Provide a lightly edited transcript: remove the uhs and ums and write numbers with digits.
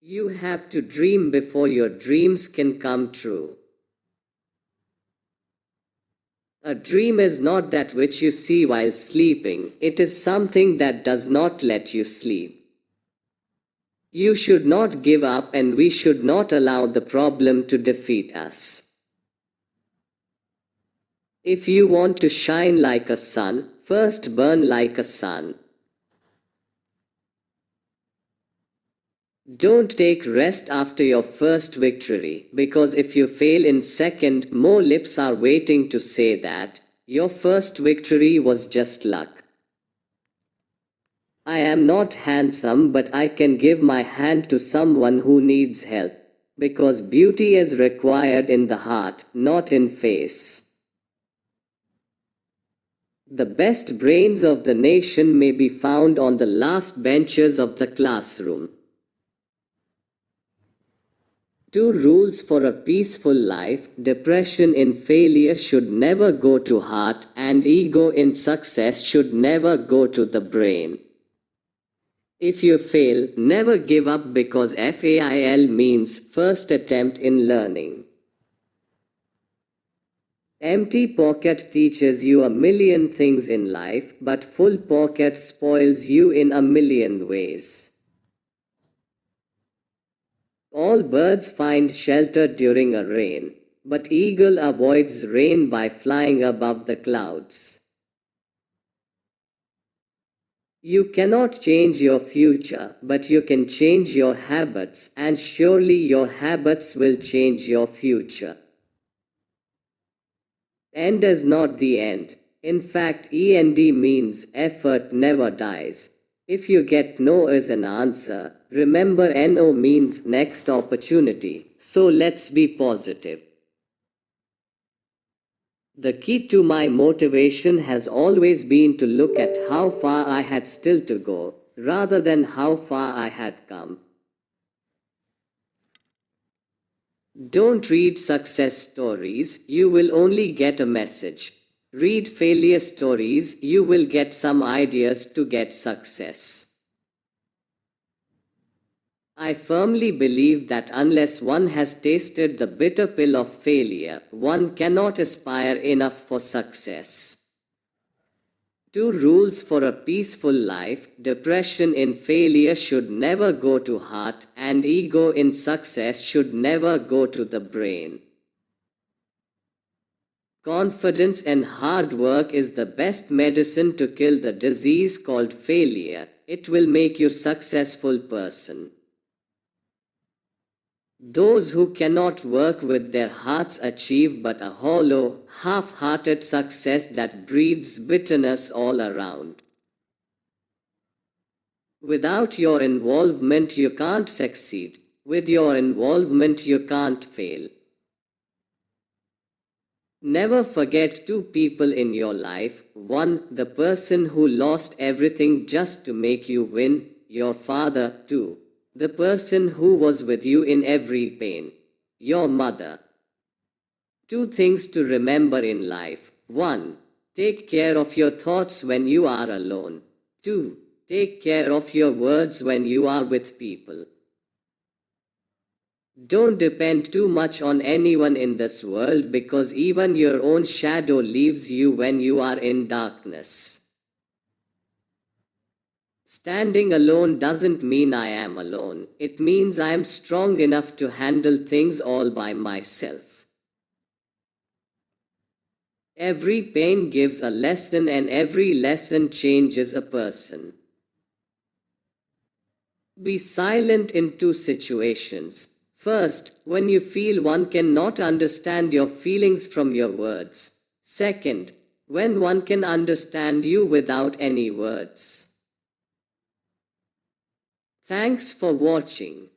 You have to dream before your dreams can come true. A dream is not that which you see while sleeping, it is something that does not let you sleep. You should not give up, and we should not allow the problem to defeat us. If you want to shine like a sun, first burn like a sun. Don't take rest after your first victory, because if you fail in second, more lips are waiting to say that your first victory was just luck. I am not handsome, but I can give my hand to someone who needs help, because beauty is required in the heart, not in face. The best brains of the nation may be found on the last benches of the classroom. 2 rules for a peaceful life: depression in failure should never go to heart, and ego in success should never go to the brain. If you fail, never give up, because FAIL means first attempt in learning. Empty pocket teaches you a million things in life, but full pocket spoils you in a million ways. All birds find shelter during a rain, but eagle avoids rain by flying above the clouds. You cannot change your future, but you can change your habits, and surely your habits will change your future. End is not the end. In fact, END means effort never dies. If you get no as an answer, remember NO means next opportunity. So let's be positive. The key to my motivation has always been to look at how far I had still to go, rather than how far I had come. Don't read success stories, you will only get a message. Read failure stories, you will get some ideas to get success. I firmly believe that unless one has tasted the bitter pill of failure, one cannot aspire enough for success. 2 rules for a peaceful life: depression in failure should never go to heart, and ego in success should never go to the brain. Confidence and hard work is the best medicine to kill the disease called failure. It will make you a successful person. Those who cannot work with their hearts achieve but a hollow, half-hearted success that breeds bitterness all around. Without your involvement you can't succeed. With your involvement you can't fail. Never forget 2 people in your life. 1. The person who lost everything just to make you win, your father. 2. The person who was with you in every pain, your mother. 2 things to remember in life. 1. Take care of your thoughts when you are alone. 2. Take care of your words when you are with people. Don't depend too much on anyone in this world, because even your own shadow leaves you when you are in darkness. Standing alone doesn't mean I am alone. It means I am strong enough to handle things all by myself. Every pain gives a lesson, and every lesson changes a person. Be silent in 2 situations. First, when you feel one cannot understand your feelings from your words. Second, when one can understand you without any words. Thanks for watching.